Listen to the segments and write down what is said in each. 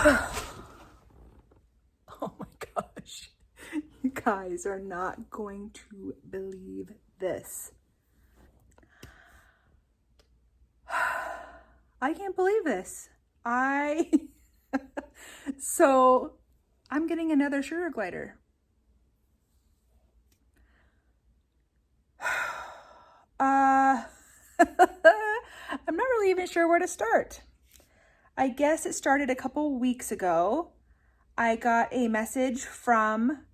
Oh my gosh. You guys are not going to believe this. I can't believe this. So I'm getting another sugar glider. I'm not really even sure where to start. I guess it started a couple weeks ago. I got a message from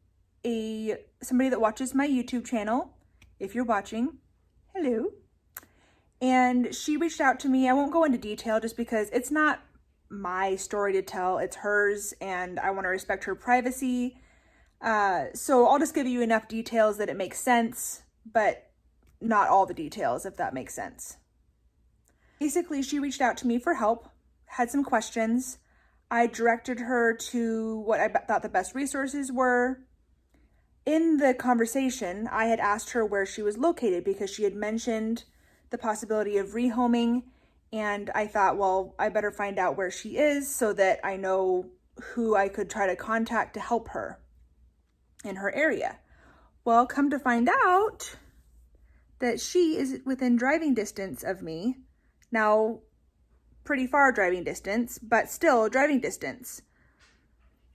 somebody that watches my YouTube channel. If you're watching, hello. And she reached out to me. I won't go into detail just because it's not my story to tell, it's hers, and I want to respect her privacy. So I'll just give you enough details that it makes sense, but not all the details, if that makes sense. Basically, she reached out to me for help, had some questions. I directed her to what I thought the best resources were. In the conversation, I had asked her where she was located because she had mentioned the possibility of rehoming, and I thought, well, I better find out where she is so that I know who I could try to contact to help her in her area. Well, come to find out that she is within driving distance of me. Now, pretty far driving distance, but still driving distance.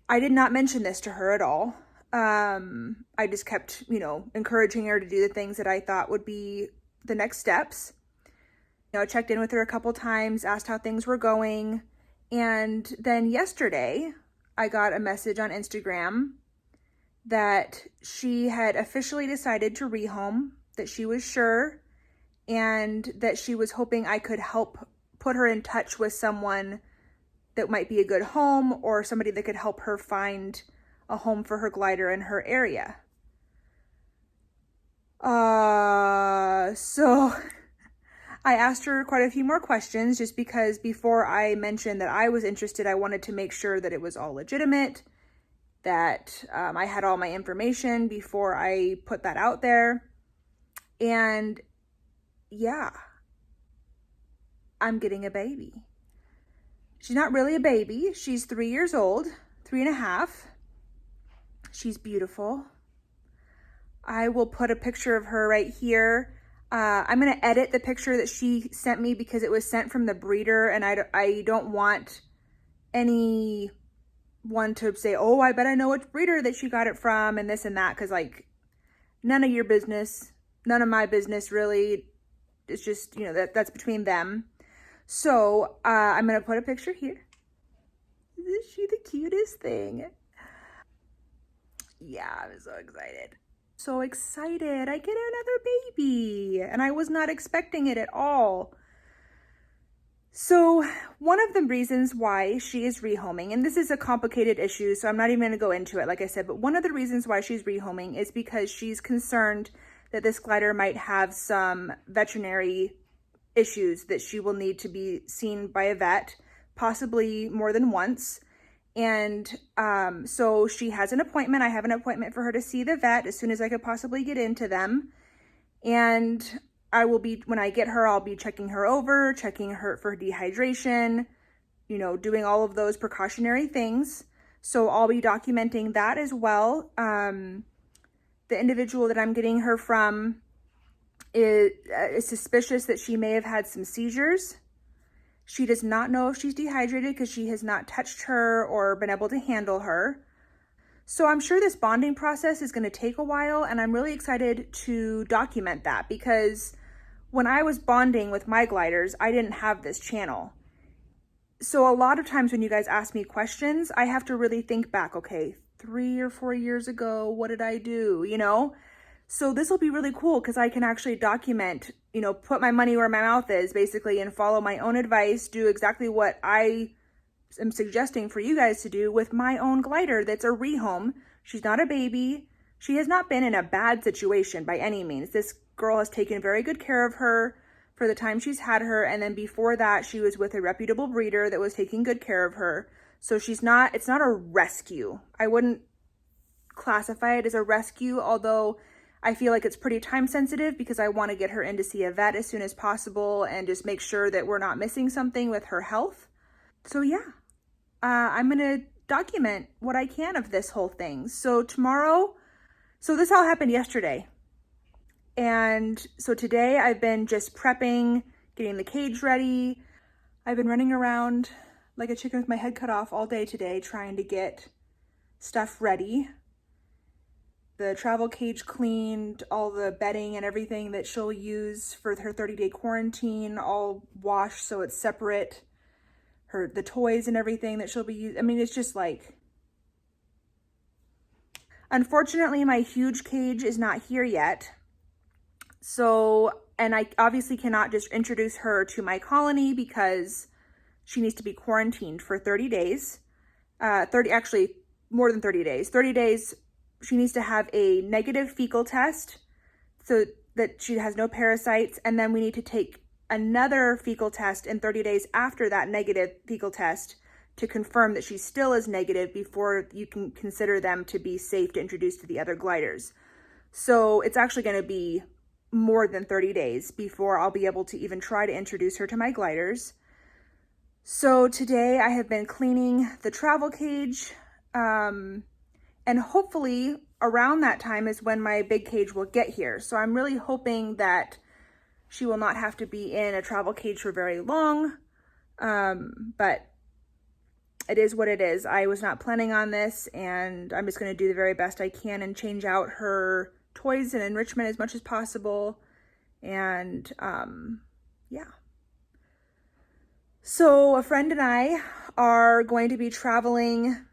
I did not mention this to her at all. I just kept, encouraging her to do the things that I thought would be the next steps. I checked in with her a couple times, asked how things were going. And then yesterday, I got a message on Instagram that she had officially decided to rehome, that she was sure, and that she was hoping I could help put her in touch with someone that might be a good home or somebody that could help her find a home for her glider in her area. So I asked her quite a few more questions just because before I mentioned that I was interested, I wanted to make sure that it was all legitimate, that I had all my information before I put that out there. And yeah, I'm getting a baby. She's not really a baby. She's 3 years old, 3.5. She's beautiful. I will put a picture of her right here. I'm going to edit the picture that she sent me because it was sent from the breeder, and I don't want anyone to say, oh, I bet I know which breeder that she got it from and this and that, because none of your business, none of my business really. It's just, that's between them. So I'm going to put a picture here. Isn't she the cutest thing? Yeah, I'm so excited. So excited. I get another baby, and I was not expecting it at all. So one of the reasons why she is rehoming, and this is a complicated issue, so I'm not even going to go into it, like I said, but one of the reasons why she's rehoming is because she's concerned that this glider might have some veterinary issues that she will need to be seen by a vet, possibly more than once. And so she has an appointment. I have an appointment for her to see the vet as soon as I could possibly get into them. And when I get her, I'll be checking her over, checking her for dehydration, doing all of those precautionary things. So I'll be documenting that as well. The individual that I'm getting her from is suspicious that she may have had some seizures. She does not know if she's dehydrated because she has not touched her or been able to handle her. So I'm sure this bonding process is going to take a while, and I'm really excited to document that because when I was bonding with my gliders, I didn't have this channel. So a lot of times when you guys ask me questions, I have to really think back, okay, 3 or 4 years ago, what did I do, So this will be really cool because I can actually document, put my money where my mouth is basically and follow my own advice, do exactly what I am suggesting for you guys to do with my own glider that's a rehome. She's not a baby. She has not been in a bad situation by any means. This girl has taken very good care of her for the time she's had her. And then before that, she was with a reputable breeder that was taking good care of her. So it's not a rescue. I wouldn't classify it as a rescue, although I feel like it's pretty time sensitive because I want to get her in to see a vet as soon as possible and just make sure that we're not missing something with her health. So yeah, I'm gonna document what I can of this whole thing. So tomorrow, so this all happened yesterday. And so today I've been just prepping, getting the cage ready. I've been running around like a chicken with my head cut off all day today, trying to get stuff ready. The travel cage cleaned, all the bedding and everything that she'll use for her 30-day quarantine, all washed so it's separate. The toys and everything that she'll be using. I mean, it's just like, unfortunately, my huge cage is not here yet. So, and I obviously cannot just introduce her to my colony because she needs to be quarantined for 30 days. 30, actually more than 30 days. 30 days, she needs to have a negative fecal test so that she has no parasites. And then we need to take another fecal test in 30 days after that negative fecal test to confirm that she still is negative before you can consider them to be safe to introduce to the other gliders. So it's actually going to be more than 30 days before I'll be able to even try to introduce her to my gliders. So today I have been cleaning the travel cage, and hopefully around that time is when my big cage will get here. So I'm really hoping that she will not have to be in a travel cage for very long, but it is what it is. I was not planning on this, and I'm just going to do the very best I can and change out her toys and enrichment as much as possible. And yeah. So a friend and I are going to be traveling.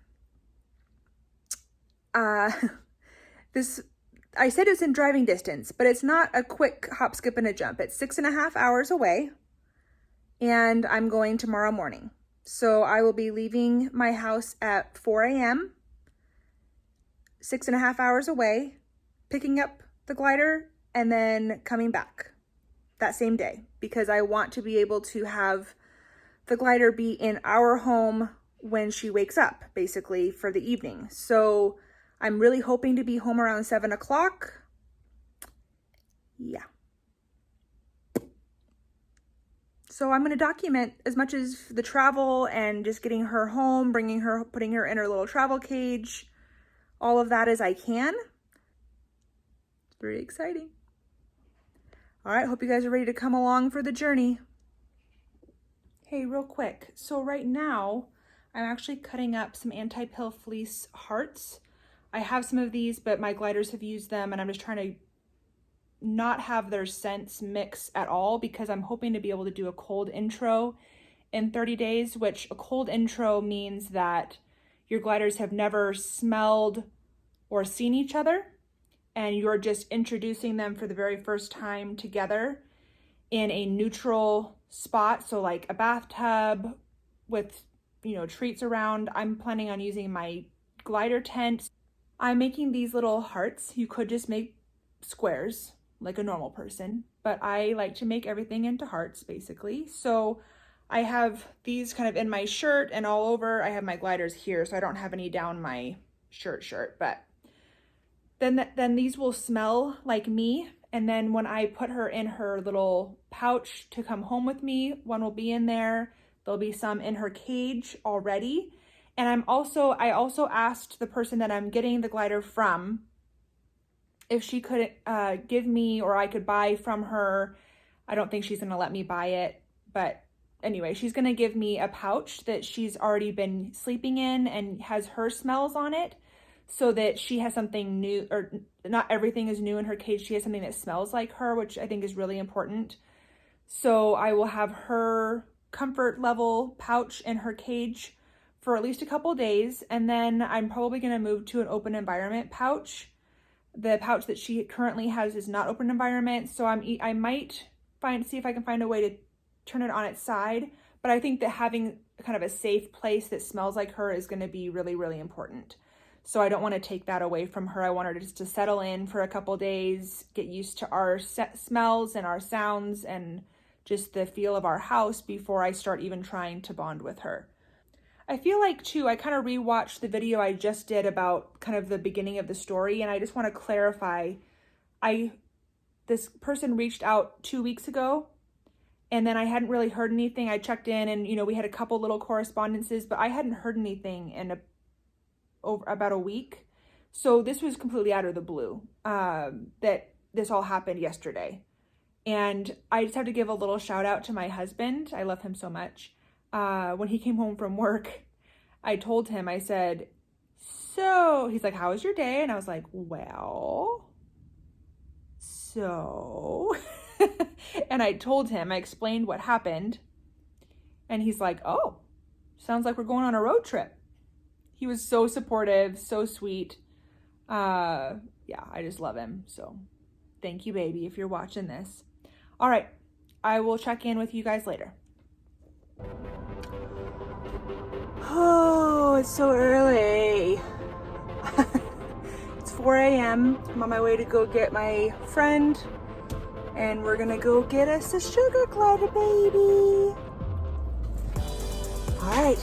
I said it's in driving distance, but it's not a quick hop, skip, and a jump. It's 6.5 hours away, and I'm going tomorrow morning. So I will be leaving my house at 4 a.m., 6.5 hours away, picking up the glider, and then coming back that same day because I want to be able to have the glider be in our home when she wakes up, basically, for the evening. So I'm really hoping to be home around 7 o'clock. Yeah. So I'm going to document as much as the travel and just getting her home, bringing her, putting her in her little travel cage, all of that as I can. It's very exciting. All right, hope you guys are ready to come along for the journey. Hey, real quick. So right now, I'm actually cutting up some anti-pill fleece hearts. I have some of these, but my gliders have used them, and I'm just trying to not have their scents mix at all because I'm hoping to be able to do a cold intro in 30 days, which a cold intro means that your gliders have never smelled or seen each other, and you're just introducing them for the very first time together in a neutral spot. So like a bathtub with, treats around. I'm planning on using my glider tent. I'm making these little hearts. You could just make squares like a normal person, but I like to make everything into hearts basically. So I have these kind of in my shirt and all over. I have my gliders here, so I don't have any down my shirt, but then these will smell like me. And then when I put her in her little pouch to come home with me, one will be in there. There'll be some in her cage already. And I also asked the person that I'm getting the glider from if she could give me, or I could buy from her. I don't think she's gonna let me buy it, but anyway, she's gonna give me a pouch that she's already been sleeping in and has her smells on it, so that she has something new, or not everything is new in her cage. She has something that smells like her, which I think is really important. So I will have her comfort level pouch in her cage for at least a couple days. And then I'm probably going to move to an open environment pouch. The pouch that she currently has is not open environment. So I might see if I can find a way to turn it on its side. But I think that having kind of a safe place that smells like her is going to be really, really important. So I don't want to take that away from her. I want her just to settle in for a couple days, get used to our smells and our sounds and just the feel of our house before I start even trying to bond with her. I feel like too, I kind of rewatched the video I just did about kind of the beginning of the story, and I just want to clarify, this person reached out 2 weeks ago, And then I hadn't really heard anything. I checked in and, you know, we had a couple little correspondences, but I hadn't heard anything in over about a week. So this was completely out of the blue, that this all happened yesterday. And I just have to give a little shout out to my husband. I love him so much. When he came home from work, I told him, I said, so, he's like, how was your day? And I was like, well, so, and I told him, I explained what happened. And he's like, oh, sounds like we're going on a road trip. He was so supportive, so sweet. Yeah, I just love him. So thank you, baby, if you're watching this. All right, I will check in with you guys later. Oh, it's so early. It's 4 a.m. I'm on my way to go get my friend, and we're gonna go get us a sugar glider, baby. All right,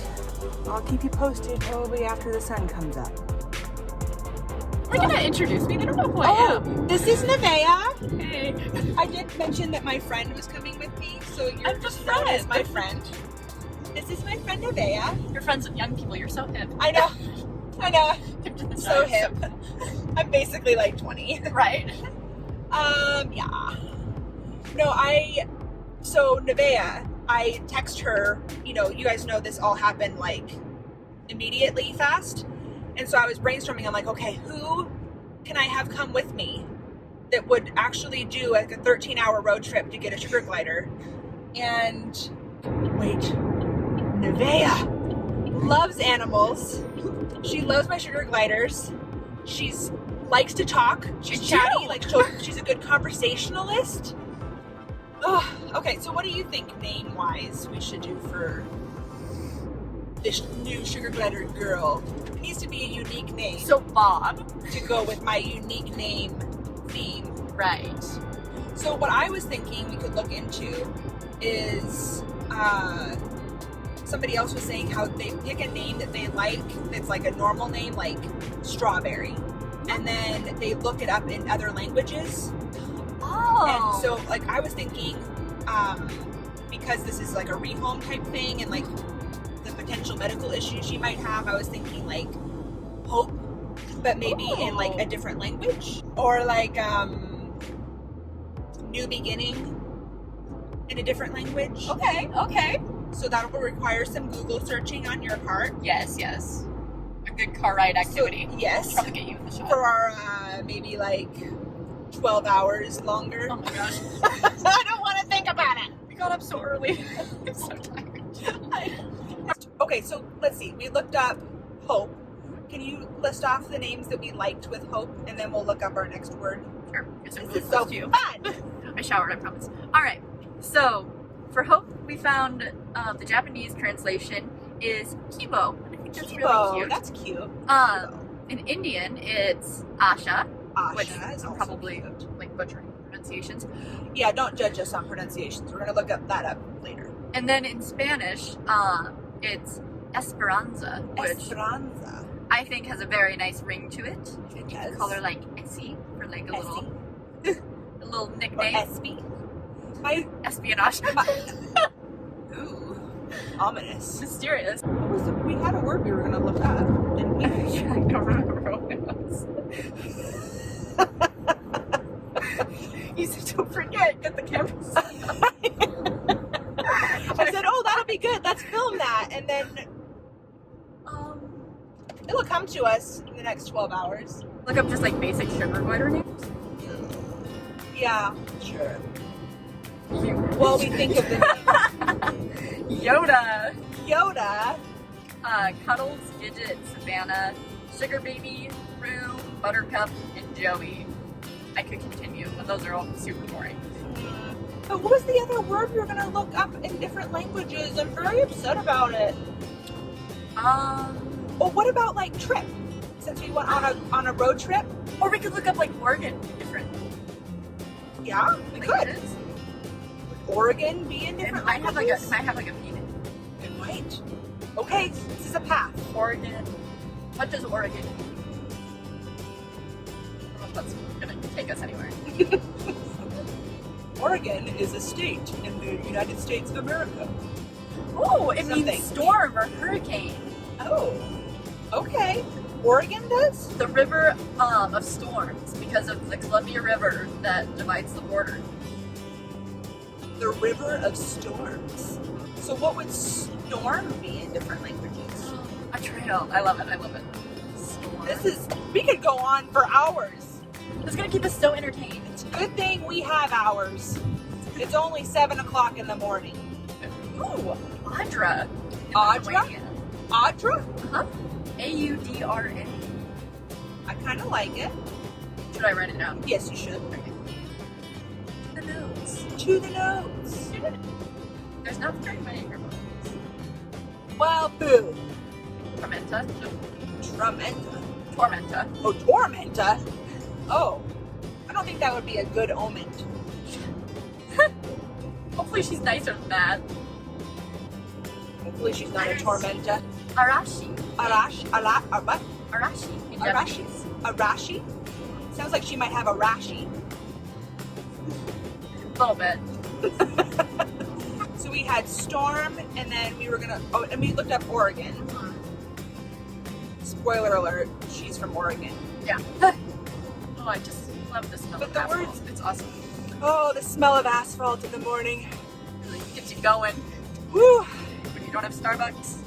I'll keep you posted probably after the sun comes up. Are you gonna introduce me? They don't know who I am. This is Nevaeh. Hey. I did mention that my friend was coming with me, so you're I'm just just known friend. as my friend. This is my friend Nevaeh. You're friends with young people. You're so hip. I know. Hip to the So times. hip. I'm basically like 20. Right. Yeah. No, so Nevaeh, I text her, you know, you guys know this all happened like immediately fast. And so I was brainstorming. I'm like, okay, who can I have come with me that would actually do like a 13-hour road trip to get a sugar glider? And wait, Nevaeh loves animals. She loves my sugar gliders. She's likes to talk. She's chatty. Like she's a good conversationalist. Oh, okay, so what do you think name-wise we should do for this new sugar glider girl? It needs to be a unique name. So Bob. To go with my unique name theme. Right. So what I was thinking we could look into is somebody else was saying how they pick a name that they like that's like a normal name, like Strawberry, and then they look it up in other languages. Oh. And so like I was thinking, because this is like a rehome type thing and like the potential medical issues she might have, I was thinking like Hope, but maybe in like a different language, or like New Beginning in a different language. Okay. So that will require some Google searching on your part. Yes. A good car ride activity. So, yes. Probably get you in the shot. For our maybe like 12 hours longer. Oh my gosh. I don't want to think about it. We got up so early. I'm so tired. Okay, so let's see. We looked up Hope. Can you list off the names that we liked with Hope, and then we'll look up our next word? Sure. It's This really is so close to you. fun. I showered, I promise. All right. So for Hope, we found the Japanese translation is Kibo. I think that's really cute. That's cute. In Indian, it's Asha, which Asha is I'm also probably cute. like butchering pronunciations. Yeah, don't judge us on pronunciations. We're gonna look up that up later. And then in Spanish, it's Esperanza, which Esperanza. I think has a very nice ring to it. It You does. can call her like Essie for like a little Or nickname. Espy. My, Espionage. ooh, ominous. Mysterious. What was we had a word we were gonna look up, didn't we? I don't remember what it was. You said, don't forget, get the camera. I said, oh, that'll be good. Let's film that. And then it'll come to us in the next 12 hours. Look up just like basic sugar glider names. Yeah, sure. Well, we think of the names. Yoda. Yoda. Cuddles, Gidget, Savannah, Sugar Baby, Rue, Buttercup, and Joey. I could continue, but those are all super boring. But what was the other word we were gonna look up in different languages? I'm very upset about it. Well, what about like trip? Since we went on a road trip. Or we could look up like Oregon different. Yeah, we could. Languages. Oregon be in It different might have languages? like a meaning. It might. Okay, this is a path. Oregon. What does Oregon mean? I don't know if that's gonna take us anywhere. Oregon. Oregon is a state in the United States of America. Oh, it Something. means storm or hurricane. Oh, okay. Oregon does? The river of storms because of the Columbia River that divides the border. The river of storms. So what would storm be in different languages? A trail. I love it. I love it. Storm. We could go on for hours. It's gonna keep us so entertained. It's a good thing we have hours. It's only 7 o'clock in the morning. Ooh, Audra. Audra? Audra? Uh-huh. Audra. I kind of like it. Should I write it down? Yes, you should. Okay. To the nose. To the nose. There's not very many remotes. Well, boo. Tormenta. Tormenta. Tormenta. Oh, Tormenta? Oh. I don't think that would be a good omen. Hopefully she's nicer than that. Hopefully she's not a Tormenta. Arashi. What? Arashi. In Arashi? Japanese. Arashi? Sounds like she might have a rashy. A little bit. So we had storm, and then we were gonna. Oh, and we looked up Oregon. Spoiler alert: she's from Oregon. Yeah. Oh, I just love the smell But of the asphalt. words- It's awesome. Oh, the smell of asphalt in the morning. Really gets you going Woo! when you don't have Starbucks.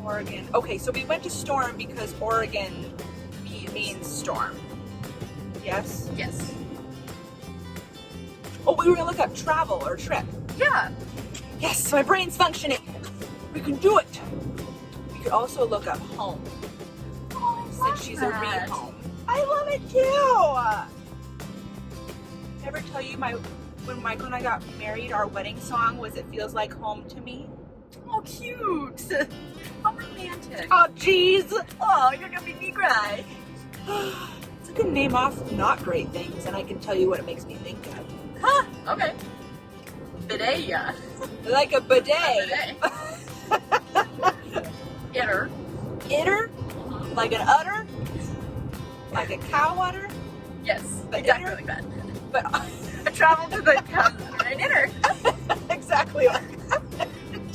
Oregon. Okay, so we went to storm because Oregon means storm. Yes. Yes. Oh, we were gonna look up travel or trip. Yeah. Yes, my brain's functioning. We can do it. We could also look up home since she's a re-home. I love it too. Ever tell you when Michael and I got married, our wedding song was "It Feels Like Home to Me." Oh, cute. How romantic. Oh, jeez. Oh, you're gonna make me cry. It's a good name off not great things, and I can tell you what it makes me think of. Huh. Okay. Bidet, yeah. Like a bidet. Itter. Itter? Like an udder? Like a cow udder? Yes. The Exactly itter? like that. But I traveled to the cows an itter. exactly like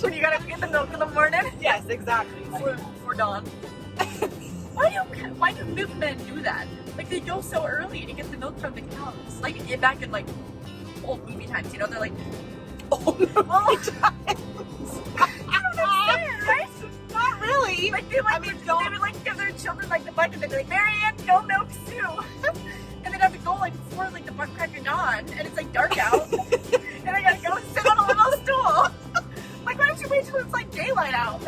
When you gotta get the milk in the morning yes, exactly. for dawn. Why do milkmen do that? Like they go so early to get the milk from the cows. Like back in like old movie times, you know, they're like, Oh, no. oh, I don't understand, right? Not really. Like they like they would like give their children like the bucket. They'd be like, Marianne, no milk too. And they'd have to go like before like the butt crack of dawn, and it's like dark out, and I gotta go sit on a little stool. Like why don't you wait till it's like daylight out?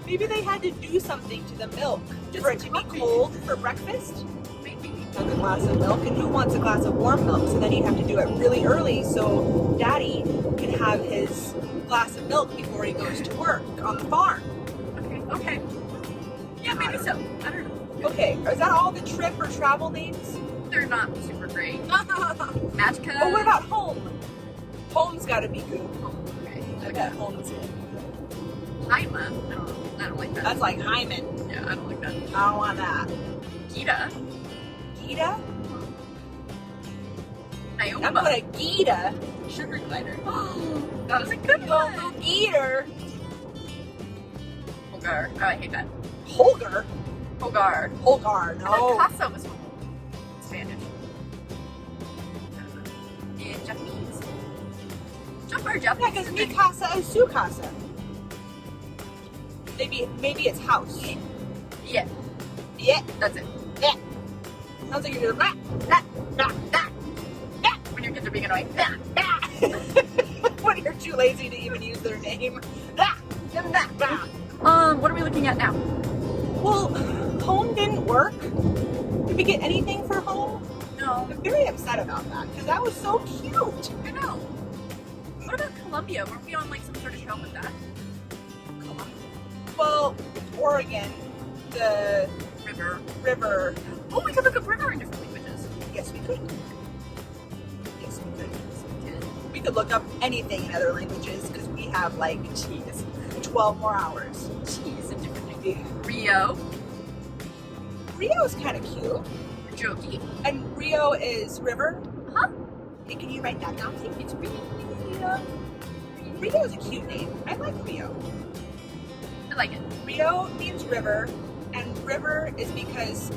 Maybe they had to do something to the milk Just for it to be coffee. cold for breakfast. Maybe. Took a glass of milk, and who wants a glass of warm milk? So then he'd have to do it really early so Daddy can have his glass of milk before he goes to work on the farm. Okay. Yeah, maybe so. I don't know. Okay, is that all the trip or travel names? They're not super great. Magica. Oh, what about home? Home's got to be good. Okay. I bet home's good. Haima. I don't like that. That's like Hyman. Yeah, I don't like that. I don't want that. Gita. Gita? I'm Ioma. gonna Gita. Sugar glider. That was a good one. Eater. Holgar. Oh, I hate that. Holger. Holgar. Holgar, no. Casa was Spanish. In Japanese. Or Yeah, Japanese. because mi casa is su casa. Maybe it's house. Yeah, Yeah. that's it. Yeah. Sounds like you're doing that. When your kids are being annoying. When you're too lazy to even use their name. What are we looking at now? Well, home didn't work. Did we get anything for home? No. I'm very upset about that because that was so cute. I know. What about Columbia? Weren't we on like some sort of show with that? Well, Oregon, the river. Oh, we could look up river in different languages. Yes, we could. We could look up anything in other languages because we have like 12 more hours. Cheese in different languages. Rio. Rio is kind of cute. Jokey. And Rio is river? Huh? Hey, can you write that down, please? It's Rio. Rio is a cute name. I like Rio. I like it. Rio means river, and river is because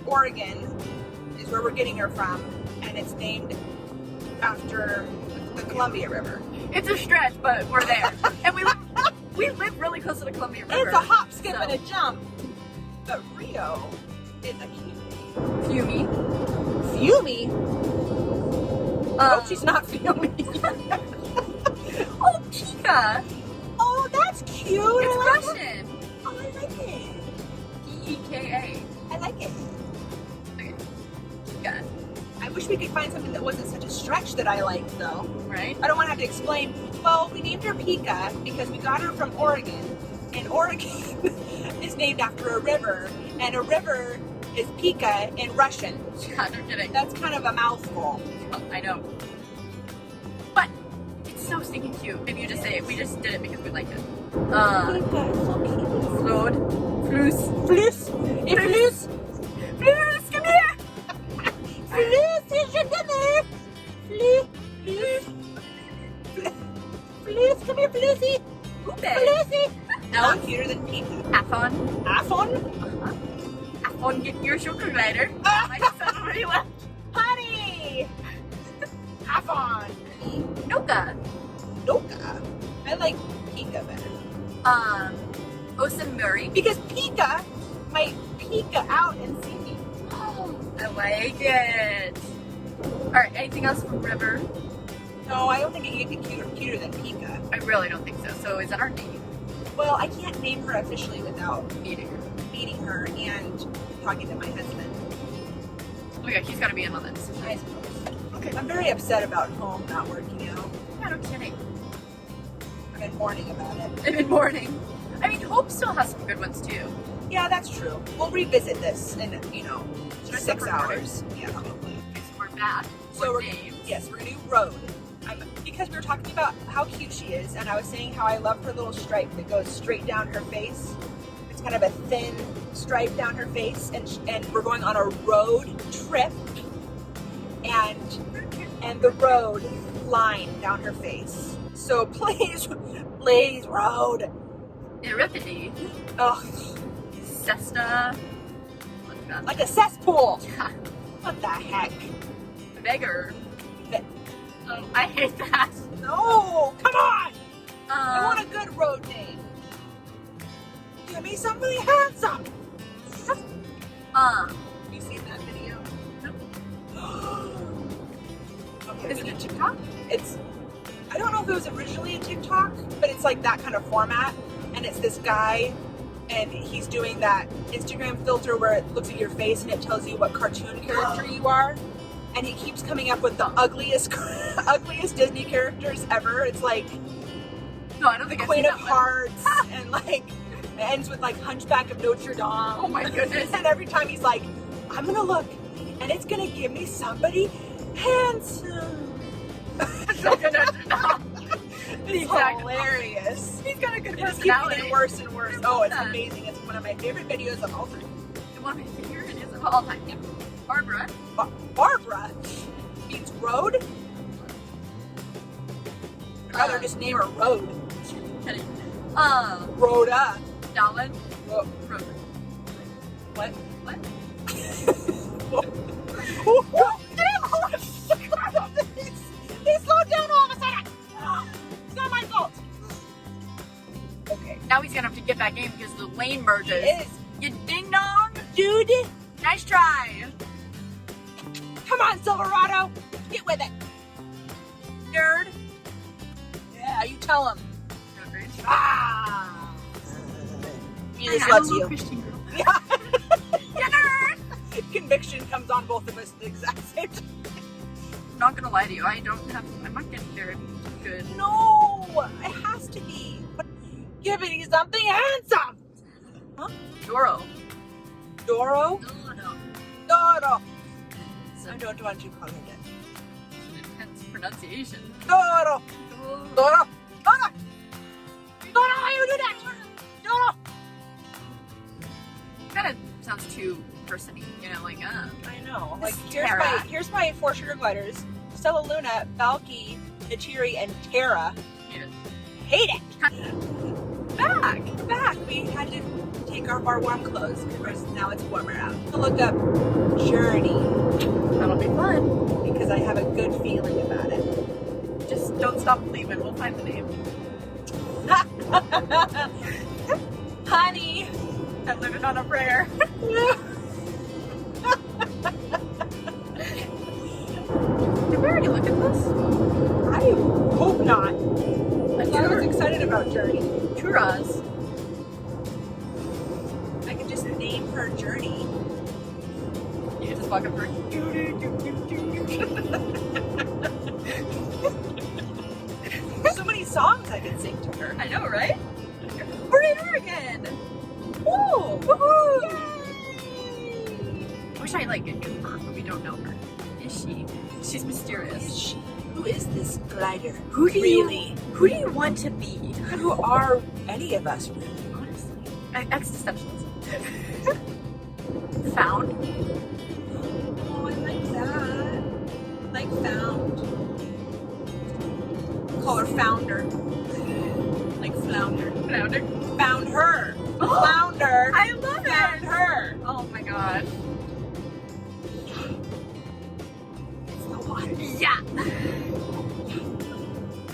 Oregon is where we're getting her from, and it's named after the Columbia River. It's a stretch, but we're there. And we live really close to the Columbia River. It's a hop, skip, so. and a jump. But Rio is a cute name. Fumey. Fumey? Oh, she's not Fumey. Oh, Pika. Oh, that's cute. It's I like Russian. it. Oh, I like it. Peka. I like it. Okay. Pika. I wish we could find something that wasn't such a stretch that I liked, though. Right? I don't want to have to explain. Well, we named her Pika because we got her from Oregon, and Oregon is named after a river, and a river is Pika in Russian. Yeah, no kidding. That's kind of a mouthful. I know. But it's so stinking cute. And you just say it. We just did it because we liked it. Pika is so cute. Flood. Floos. Flus. Hey, Flus. Floos, come here. Flus, here's your dinner. Flus. Flus. Flus, come here, Flusy. Poopy. Flusy. No. Not cuter than Pika. Afon. Afon? Afon, get your sugar glider. My son already left. Honey. Afon. Noka. Noka. I like Pika better. Osenbury. Because Pika might peek out and see me. Oh, I like it. Alright, anything else from River? No, I don't think it could be cuter than Pika. I really don't think so. So is that our name? Well, I can't name her officially without Meeting her. meeting her and talking to my husband. Oh yeah, he's gotta be in on this. I suppose. Okay. I'm very upset about home not working out. Yeah, no kidding. I've been mourning about it. And in morning. I mean, Hope still has some good ones too. Yeah, that's true. We'll revisit this in, Should I 6 stop recording? hours. Yeah, probably. Okay, so we're back. So With names. yes, we're gonna do road. Because we were talking about how cute she is, and I was saying how I love her little stripe that goes straight down her face. It's kind of a thin stripe down her face, and we're going on a road trip, and the road line down her face. So please road. Euripides. Oh, Cessna. What's that? like a cesspool. Yeah. What the heck? Beggar. Oh, I hate that. No, come on. I want Um, a good road name. Give me somebody handsome. You seen that video? Okay, is it a TikTok? I don't know if it was originally a TikTok, but it's like that kind of format. And it's this guy, and he's doing that Instagram filter where it looks at your face and it tells you what cartoon character you are. And he keeps coming up with the ugliest Disney characters ever. It's like No, I don't think Queen I've of seen that one. Hearts, and like it ends with like Hunchback of Notre Dame. Oh my goodness. And every time he's like, I'm gonna look, and it's gonna give me somebody handsome. So good at it now. It's Exactly. hilarious. He's got a good It just keeps personality. getting worse and worse. I Oh, love it's that. amazing. It's one of my favorite videos of all time. One of my favorite videos of all time. Yeah. Barbara. Barbara means road. I'd rather just name her Road. Kidding. Rhoda. Dallin. Ro- Road. What? What? They slowed down all of a sudden. It's not my fault. Okay. Now he's gonna have to get back in because the lane merges. It is. You ding dong. Dude, Nice try. come on, Silverado. Get with it. Nerd. Yeah, you tell him. Nerd. Ah. He just I'm loves a little you. Christian girl. Yeah. Yeah, nerd. Conviction comes on both of us at the exact same time. I'm not gonna lie to you. I'm not getting nerd. Good. No, it has to be. Give me something handsome. Doro. Doro? No. Doro. It's I an don't want to call it intense pronunciation. Doro. Doro. Doro. Doro, why you do that? Doro. Kind of sounds too person-y, you know, like I know. Like Sarah. here's my 4 sugar gliders. Stella Luna, Valky, Natiri, and Tara. Hate it. Back. We had to take off our warm clothes because now it's warmer out. To look up Journey. That'll be fun. Because I have a good feeling about it. Just don't stop believing. We'll find the name. Honey, I'm living on a prayer. Did we already look at this? I hope not. I was excited about Journey. Churras. I could just name her Journey. You just walk up to her. There's so many songs I could sing to her. I know, right? We're in Oregon. Woo! Woohoo! I wish I knew her, but we don't know her. Is she? She's mysterious. Who is this glider? Who do really? Who do you want to be? Who are any of us really? Honestly, existentialism. Found. Oh, I like that. Like found. Call her founder. Like flounder. Flounder. Found her. Flounder. I love Found it. her. Oh my god. It's the one. Yeah.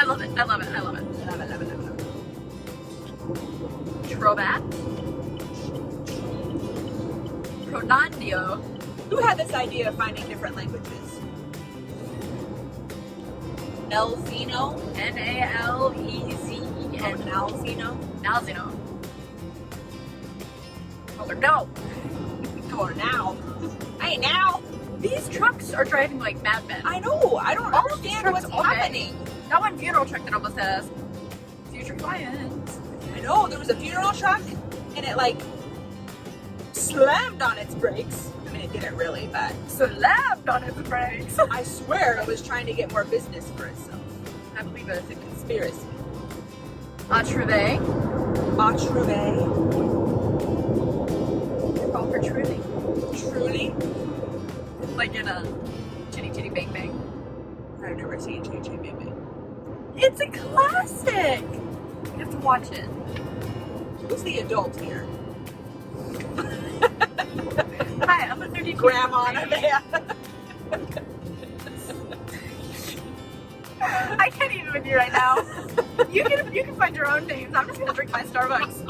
I love it. I love it. I love it. Love it, love it, love it, love it. Trobat. Pronandio. Who had this idea of finding different languages? Nalzino? Nalez. And Nalzino? Nalzino. Oh, no. Or now. Hey, now. These trucks are driving like madmen. I know. I don't All of these understand what's trucks all day. happening. That one funeral truck that almost says future clients. I know. There was a funeral truck and it slammed on its brakes. I mean, it didn't really, but Slammed on its brakes. I swear it was trying to get more business for itself. I believe it. It's a conspiracy. Atruve. Atruve. They're called for truly. Truly. Like in a Chitty Chitty Bang Bang. I've never seen Chitty Chitty Bang Bang. It's a classic. You have to watch it. Who's the adult here? Hi, I'm a 32. Grandma Nevaeh. I can't eat with you right now. You can find your own names. I'm just gonna drink my Starbucks.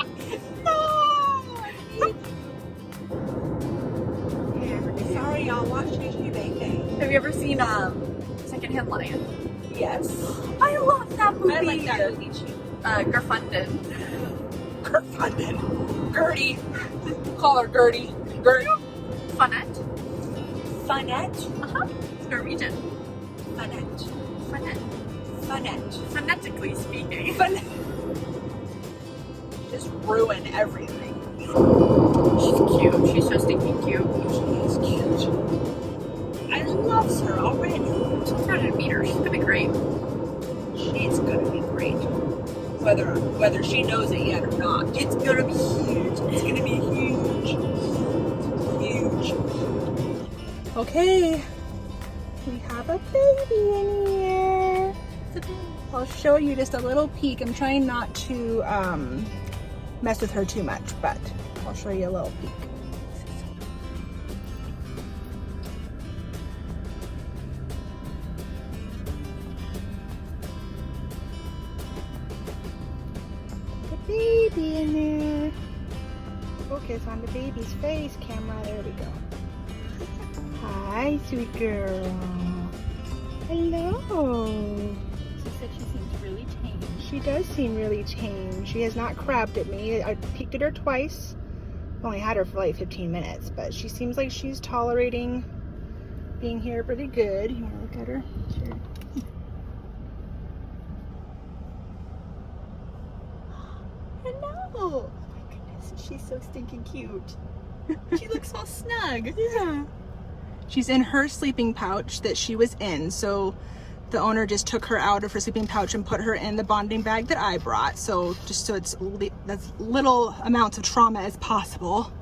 Sorry, y'all. Watch Chitty Chitty Bang Bang. Have you ever seen Secondhand Lion? Yes. I love that movie. I like that movie too. Gerfunden. Gerfunden. Gertie. Call her Gertie. Gertie. Funette. Funette. It's Norwegian. Funette. Funette. Funette. Phonetically speaking. Funette. Just ruin everything. She's cute. She's so stinking cute. She is cute. I love her already. So excited to meet her. She's gonna be great. She's gonna be great. Whether she knows it yet or not. It's gonna be huge. It's gonna be huge. Huge. Okay, we have a baby in here. I'll show you just a little peek. I'm trying not to mess with her too much, but I'll show you a little peek. The baby in there. Focus on the baby's face, camera. There we go. Hi, sweet girl. Hello. She said she seems really tame. She does seem really tame. She has not crabbed at me. I peeked at her twice. Only had her for like 15 minutes, but she seems like she's tolerating being here pretty good. You want to look at her? Sure. Hello. Oh my goodness, she's so stinking cute. She looks all snug. Yeah. She's in her sleeping pouch that she was in, so the owner just took her out of her sleeping pouch and put her in the bonding bag that I brought, so just so it's that's little amounts of trauma as possible.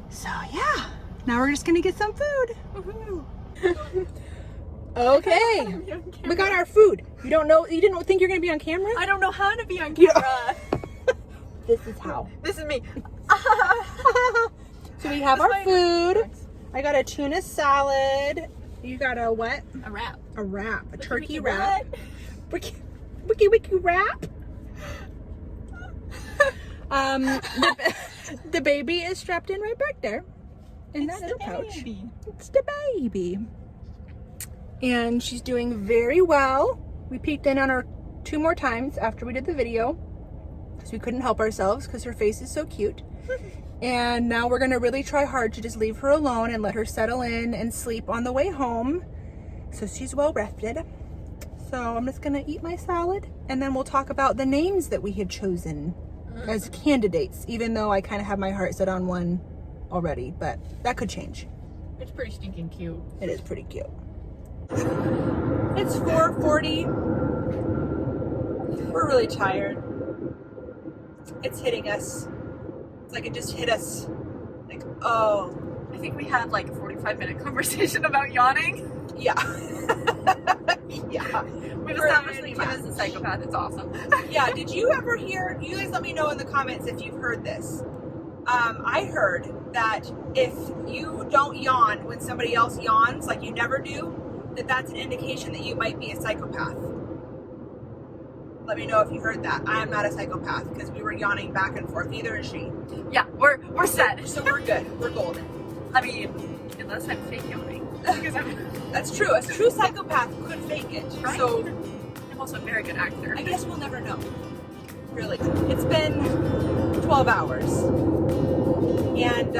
So yeah, now we're just gonna get some food. Okay. We got our food. You didn't think you're gonna be on camera? I don't know how to be on camera. This is how. This is me. So we have our food. I got a tuna salad. You got a what? A wrap. A wrap. A turkey Wiki wrap. Wiki wrap. The baby is strapped in right back there in that little pouch. It's the baby. And she's doing very well. We peeked in on her 2 more times after we did the video because we couldn't help ourselves because her face is so cute. And now we're gonna really try hard to just leave her alone and let her settle in and sleep on the way home so she's well rested. So I'm just gonna eat my salad and then we'll talk about the names that we had chosen as candidates, even though I kind of have my heart set on one already, but that could change. It's pretty stinking cute. It is pretty cute. It's 4:40. We're really tired. It's hitting us. It's like it just hit us. Like, oh. I think we had like a 45-minute conversation about yawning. Yeah. Yeah. We've established that Kim is a psychopath. It's awesome. Yeah, did you ever hear, you guys let me know in the comments if you've heard this. I heard that if you don't yawn when somebody else yawns, like you never do, that's an indication that you might be a psychopath. Let me know if you heard that. I am not a psychopath because we were yawning back and forth. Neither is she. Yeah, we're set. So we're good. We're golden. I mean, unless I'm fake yawning. Because That's true. A true psychopath could fake it. Right. So I'm also a very good actor. I guess we'll never know. Really. It's been 12 hours. And,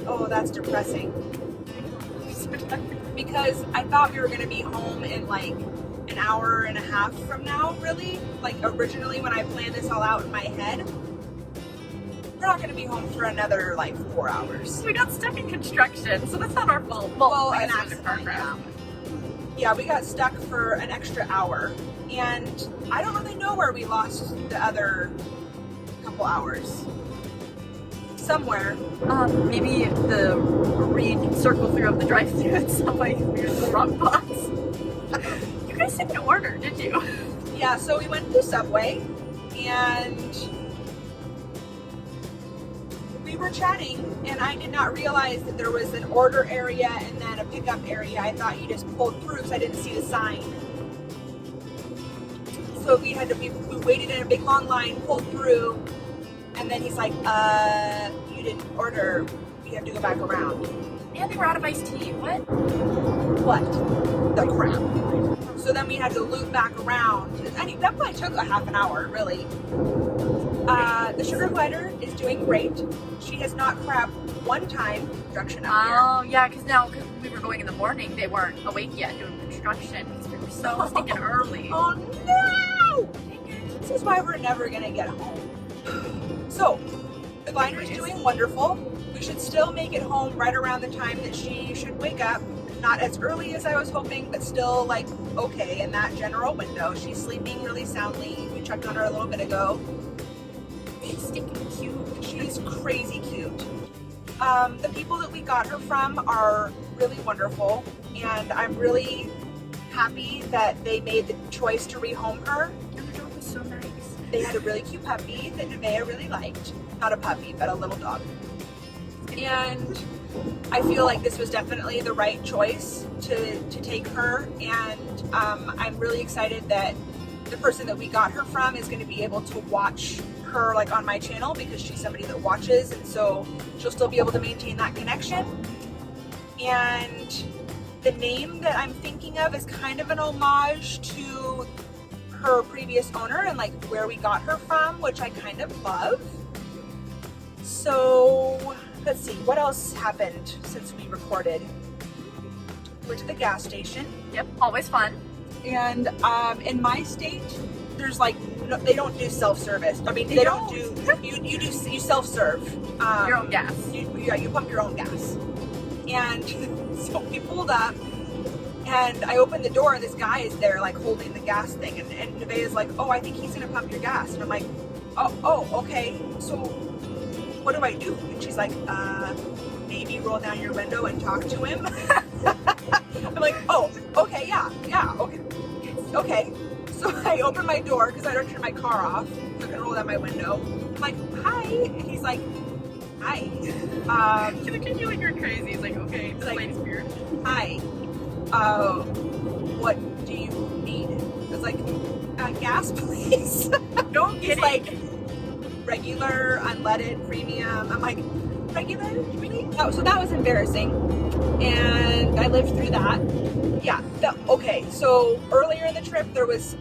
oh, that's depressing. Because I thought we were going to be home in like an hour and a half from now, really. Like originally when I planned this all out in my head. We're not going to be home for another like 4 hours. We got stuck in construction, so that's not our fault. Well, I an guess it was accident, a car crash. Yeah, we got stuck for an extra hour. And I don't really know where we lost the other couple hours. Somewhere. Maybe the circle through of the drive-thru at Subway. We were in the wrong box. You guys didn't order, did you? Yeah, so we went to Subway and we were chatting and I did not realize that there was an order area and then a pickup area. I thought you just pulled through because I didn't see the sign. So we waited in a big long line, pulled through, and then he's like, you didn't order, you have to go back around. And they were out of iced tea. What? What the crap? So then we had to loop back around. I mean, that probably took a half an hour, really. The sugar glider is doing great. She has not crapped one time construction out here. Oh, yeah, because we were going in the morning, they weren't awake yet doing construction because we were so stinking early. Oh no! This is why we're never gonna get home. So, the glider is doing wonderful. We should still make it home right around the time that she should wake up. Not as early as I was hoping, but still like okay in that general window. She's sleeping really soundly. We checked on her a little bit ago. She's stinking cute. She's crazy cute. The people that we got her from are really wonderful, and I'm really happy that they made the choice to rehome her. And the dog was so nice. They had a really cute puppy that Nevaeh really liked. Not a puppy, but a little dog. And I feel like this was definitely the right choice to take her, and I'm really excited that the person that we got her from is going to be able to watch her like on my channel because she's somebody that watches, and so she'll still be able to maintain that connection. And the name that I'm thinking of is kind of an homage to her previous owner and like where we got her from, which I kind of love. So let's see, what else happened since we recorded? Went to the gas station. Yep, always fun. And in my state, there's like, they don't do self-service. I mean, they don't do, you self-serve. Your own gas. You pump your own gas. And so we pulled up and I opened the door and this guy is there like holding the gas thing. And Nevaeh is like, oh, I think he's gonna pump your gas. And I'm like, oh, okay. So what do I do? And she's like, maybe roll down your window and talk to him. I'm like, oh, okay, yeah, okay. So I open my door because I don't turn my car off. So I can roll down my window. I'm like, hi. And he's like, hi. He looked at you like you're crazy. He's like, okay, this like, lady's weird. Hi. What do you need? I was like, gas, please. Don't He's get like, regular, unleaded, premium. I'm like, regular? Really? Oh, so that was embarrassing. And I lived through that. Yeah. Okay. So earlier in the trip, it was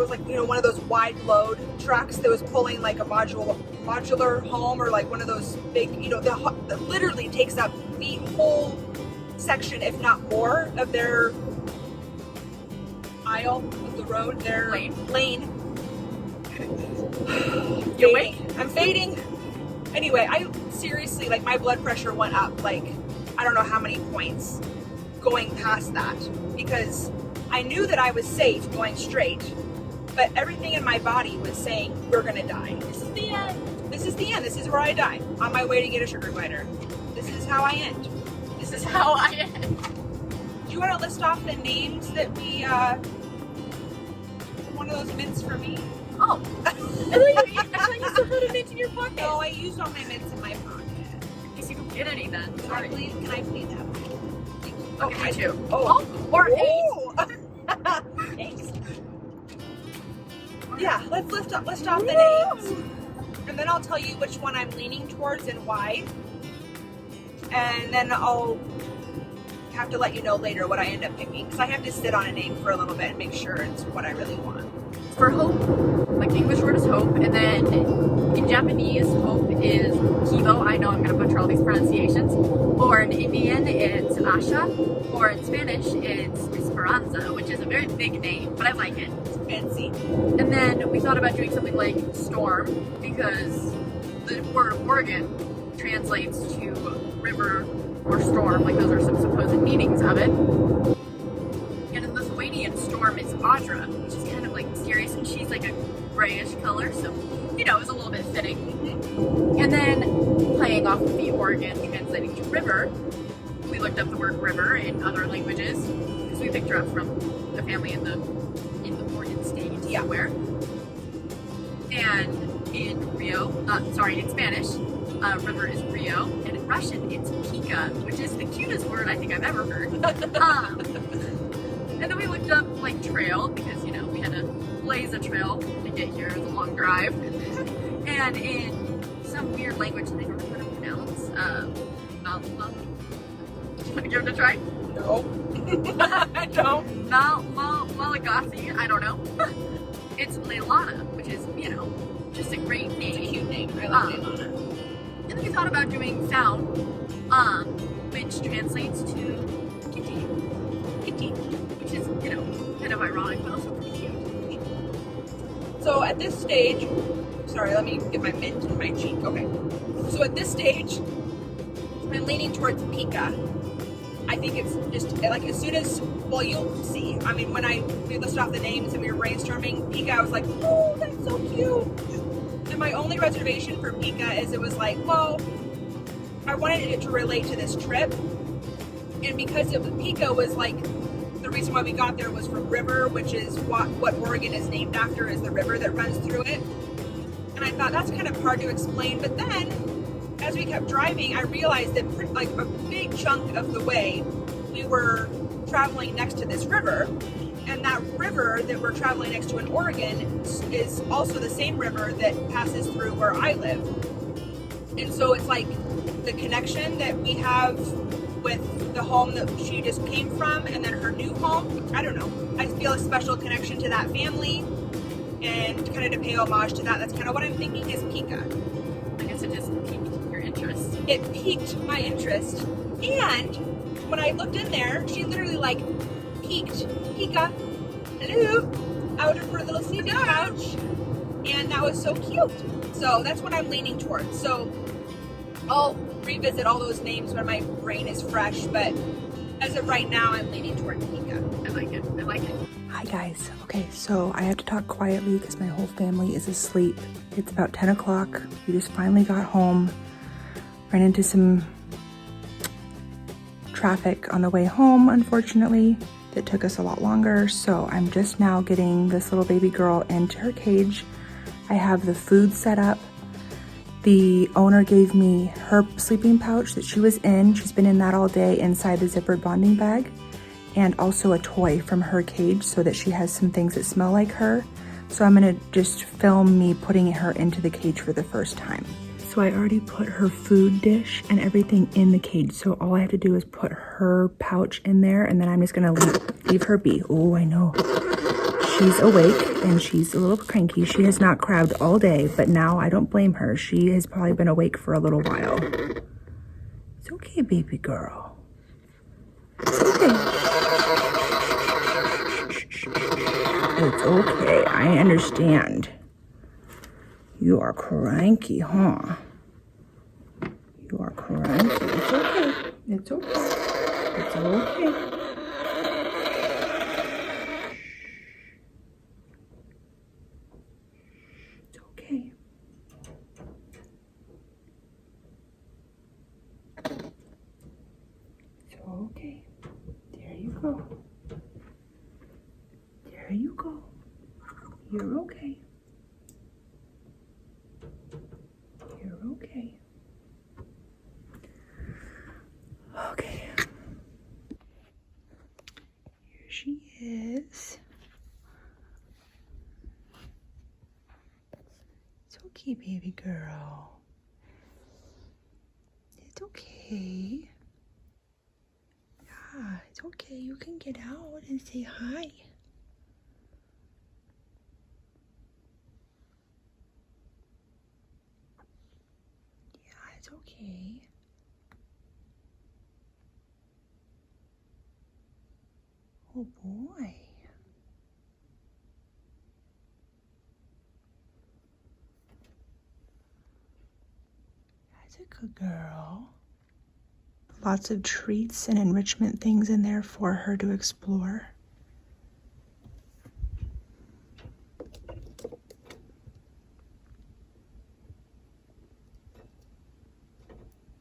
like, you know, one of those wide load trucks that was pulling like a modular home, or like one of those big, you know, that literally takes up the whole section, if not more, of their aisle of the road, their lane. You awake? I'm fading. Anyway, I seriously, like, my blood pressure went up like I don't know how many points going past that, because I knew that I was safe going straight, but everything in my body was saying, we're gonna die. This is the end. This is the end. This is where I die. On my way to get a sugar glider. This is how I end. This is how I end. Do you want to list off the names that we, one of those mints for me? Oh. I thought you still had a mint in your pocket. No, I used all my mints in my pocket. In case you don't get any then. Can Sorry. I please have one? Okay, me too. Oh. Or Oh. 8. Thanks. Yeah, let's list off the names. And then I'll tell you which one I'm leaning towards and why. And then I'll have to let you know later what I end up picking, because I have to sit on a name for a little bit and make sure it's what I really want. For hope, like the English word is hope, and then in Japanese, hope is kibo. I know I'm going to butcher all these pronunciations. Or in Indian, it's asha. Or in Spanish, it's esperanza, which is a very big name, but I like it. It's fancy. And then we thought about doing something like storm, because the word Oregon translates to river or storm, like those are some supposed meanings of it. And in Lithuanian, storm is Audra, which is kind of like mysterious, and she's like a grayish color, so, you know, it was a little bit fitting. And then, playing off of the Oregon translating to river, we looked up the word river in other languages, because we picked her up from a family in the Oregon state, somewhere. And in in Spanish, river is Rio, and in Russian it's Pika, which is the cutest word I think I've ever heard. And then we looked up like trail, because, you know, we had to blaze a trail to get here. It was a long drive. And in some weird language that I don't know how to pronounce, do you want to give it a try? No. I don't. Malagasy, I don't know. It's Leilana, which is, you know, just a great name. It's a cute name. I love Leilana. And then we thought about doing sound, which translates to kitty. Kitty. Which is, you know, kind of ironic, but also pretty cute. So at this stage, sorry, let me get my mint in my cheek. Okay. So at this stage, I'm leaning towards Pika. I think it's just like, as soon as, well, you'll see. I mean, when we listed off the names and we were brainstorming Pika, I was like, oh, that's so cute. And my only reservation for Pika is it was like, well, I wanted it to relate to this trip. And because Pika was like, the reason why we got there was from river, which is what Oregon is named after, is the river that runs through it. And I thought that's kind of hard to explain. But then, as we kept driving, I realized that like a big chunk of the way, we were traveling next to this river. And that river that we're traveling next to in Oregon is also the same river that passes through where I live. And so it's like the connection that we have with the home that she just came from, and then her new home. I don't know. I feel a special connection to that family, and kind of to pay homage to that. That's kind of what I'm thinking is Pika. I guess it just piqued your interest. It piqued my interest. And when I looked in there, she literally like peeked, Pika, hello, out of her little sleeping couch. And that was so cute. So that's what I'm leaning towards. So I'll revisit all those names when my brain is fresh, but as of right now, I'm leaning towards Pika. I like it. I like it. Hi guys. Okay, so I have to talk quietly because my whole family is asleep. It's about 10 o'clock. We just finally got home. Ran into some traffic on the way home, unfortunately. It took us a lot longer, so I'm just now getting this little baby girl into her cage. I have the food set up. The owner gave me her sleeping pouch that she was in. She's been in that all day inside the zippered bonding bag, and also a toy from her cage so that she has some things that smell like her. So I'm gonna just film me putting her into the cage for the first time. So I already put her food dish and everything in the cage. So all I have to do is put her pouch in there, and then I'm just gonna leave her be. Oh, I know. She's awake and she's a little cranky. She has not crabbed all day, but now I don't blame her. She has probably been awake for a little while. It's okay, baby girl. It's okay. It's okay, I understand. You are cranky, huh? You are cranky. It's okay. It's okay. It's okay. Okay, there you go. There you go. You're okay. You're okay. Okay. Here she is. It's okay, baby girl. It's okay. Yeah, it's okay. You can get out and say hi. Yeah, it's okay. Oh boy. That's a good girl. Lots of treats and enrichment things in there for her to explore.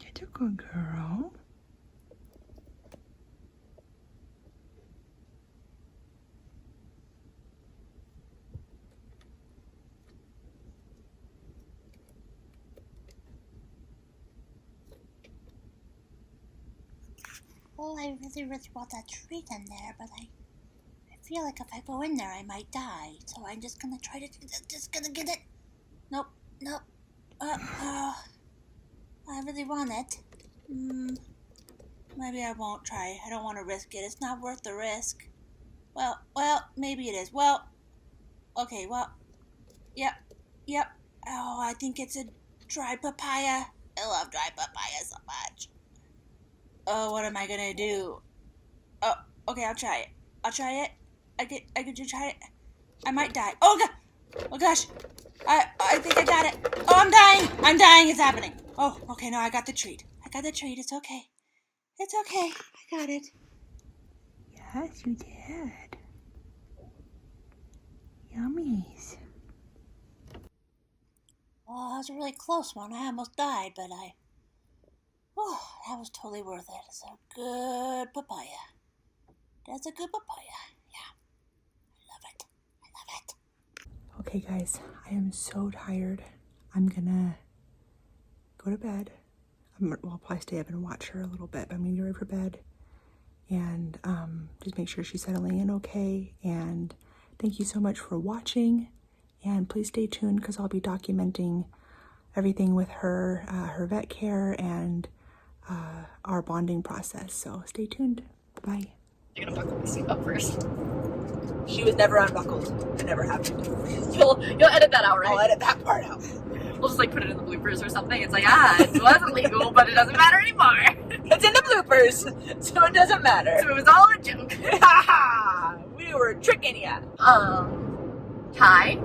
You're a good girl. Well, I really want that treat in there, but I feel like if I go in there, I might die. So I'm just gonna try to, just gonna get it. Nope, nope. I really want it. Maybe I won't try. I don't want to risk it. It's not worth the risk. Well, maybe it is. Well, okay, yep. Oh, I think it's a dry papaya. I love dry papaya so much. Oh, what am I gonna do? Oh, okay, I'll try it. I could just try it. I might die. Oh god! Oh gosh! I think I got it. Oh, I'm dying! It's happening. Oh, okay, no, I got the treat. It's okay. It's okay. I got it. Yes, you did. Yummies. Well, that was a really close one. I almost died, but that was totally worth it. It's a good papaya. That's a good papaya. Yeah. I love it. Okay, guys, I am so tired. I'm gonna go to bed. I'll probably stay up and watch her a little bit, but I'm gonna get ready for bed and just make sure she's settling in okay. And thank you so much for watching. And please stay tuned because I'll be documenting everything with her, her vet care, and our bonding process. So stay tuned. Bye. You're gonna buckle this up first. She was never unbuckled. It never happened. You'll edit that out, right? I'll edit that part out. We'll just like put it in the bloopers or something. It's like, it wasn't legal, but it doesn't matter anymore. It's in the bloopers, so it doesn't matter. So it was all a joke. We were tricking you. Thai.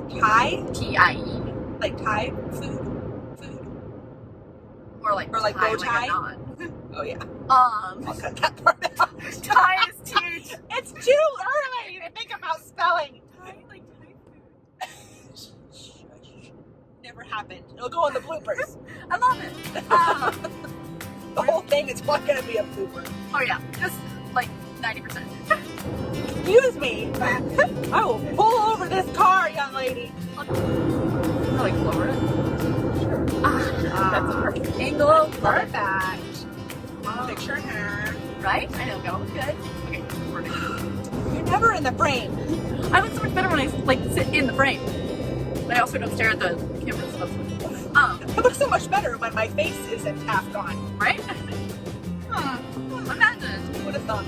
Thai? T-I-E. Like Thai food? Or like bow like tie? a knot. Oh yeah. I'll cut that part out. Thai is T-H. It's too early to think about spelling. Thai, like Thai food. Never happened. It'll go in the bloopers. I love it. The whole thing is not gonna be a blooper. Oh yeah, just like 90%. Excuse me. I will pull over this car, young lady. Like lower it. Sure. That's a perfect angle. Perfect. Picture her. Right? I know. Go good. Okay. Perfect. You're never in the frame. I look so much better when I like sit in the frame. But I also don't stare at the camera so It looks so much better when my face isn't half gone. right? Imagine. Who would have thought?